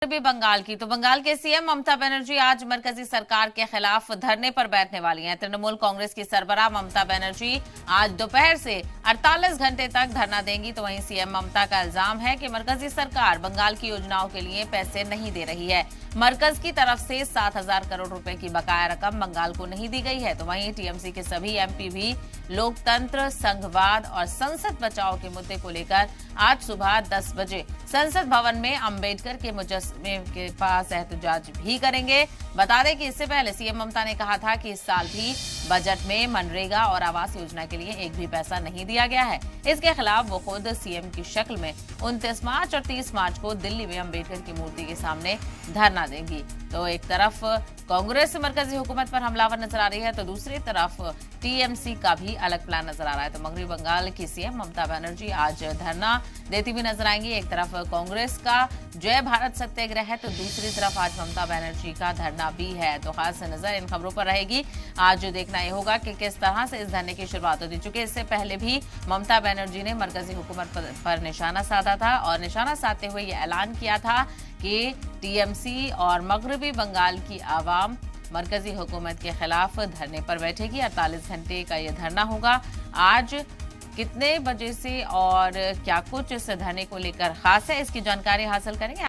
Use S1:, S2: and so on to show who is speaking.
S1: भी बंगाल की तो बंगाल के सीएम ममता बनर्जी आज मरकजी सरकार के खिलाफ धरने पर बैठने वाली हैं। तृणमूल कांग्रेस की सरबराह ममता बनर्जी आज दोपहर से 48 घंटे तक धरना देंगी। तो वहीं सीएम ममता का इल्जाम है कि मरकजी सरकार बंगाल की योजनाओं के लिए पैसे नहीं दे रही है। मरकज की तरफ से 7,000 करोड़ रुपए की बकाया रकम बंगाल को नहीं दी गई है। तो वहीं टीएमसी के सभी एमपी भी लोकतंत्र, संघवाद और संसद बचाओ के मुद्दे को लेकर आज सुबह 10 बजे संसद भवन में अंबेडकर के मुजस्समे के पास एहतजाज भी करेंगे। बता दें कि इससे पहले सीएम ममता ने कहा था कि इस साल भी बजट में मनरेगा और आवास योजना के लिए एक भी पैसा नहीं दिया गया है। इसके खिलाफ वो खुद सीएम की शक्ल में 29 मार्च और 30 मार्च को दिल्ली में अंबेडकर की मूर्ति के सामने धरना देंगी। तो एक तरफ कांग्रेस मरकजी हुकूमत पर हमलावर नजर आ रही है, तो दूसरी तरफ टीएमसी का भी अलग प्लान नजर आ रहा है। तो मगरबी बंगाल की सीएम ममता बनर्जी आज धरना देती हुई नजर आएंगी। एक तरफ कांग्रेस का जय भारत सत्याग्रह है, तो दूसरी तरफ आज ममता बनर्जी का धरना भी है। तो खास नजर इन खबरों पर रहेगी। आज देखना यह होगा कि किस तरह से इस धरने की शुरुआत होती, चूंकि इससे पहले भी ममता बनर्जी ने मरकजी हुकूमत पर निशाना साधा था और निशाना साधते हुए ये ऐलान किया था कि टीएमसी और मगरबी बंगाल की आवाम मरकजी हुकूमत के खिलाफ धरने पर बैठेगी। 48 घंटे का ये धरना होगा। आज कितने बजे से और क्या कुछ इस धरने को लेकर खास है, इसकी जानकारी हासिल करेंगे।